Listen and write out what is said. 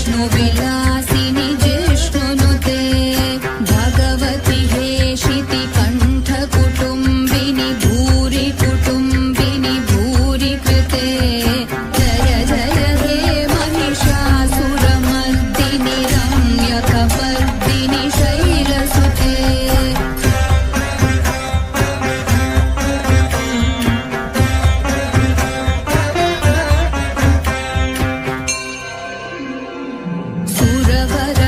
विष्णुविलासिनि जिष्णुनुते भगवति हेशिति कण्ठकुटुम्बिनि भूरि कुटुम्बिनि भूरि कृते जय जय हे महिषासुरमर्दिनि रम्यकपर्दिनि शैलसुते सुरवर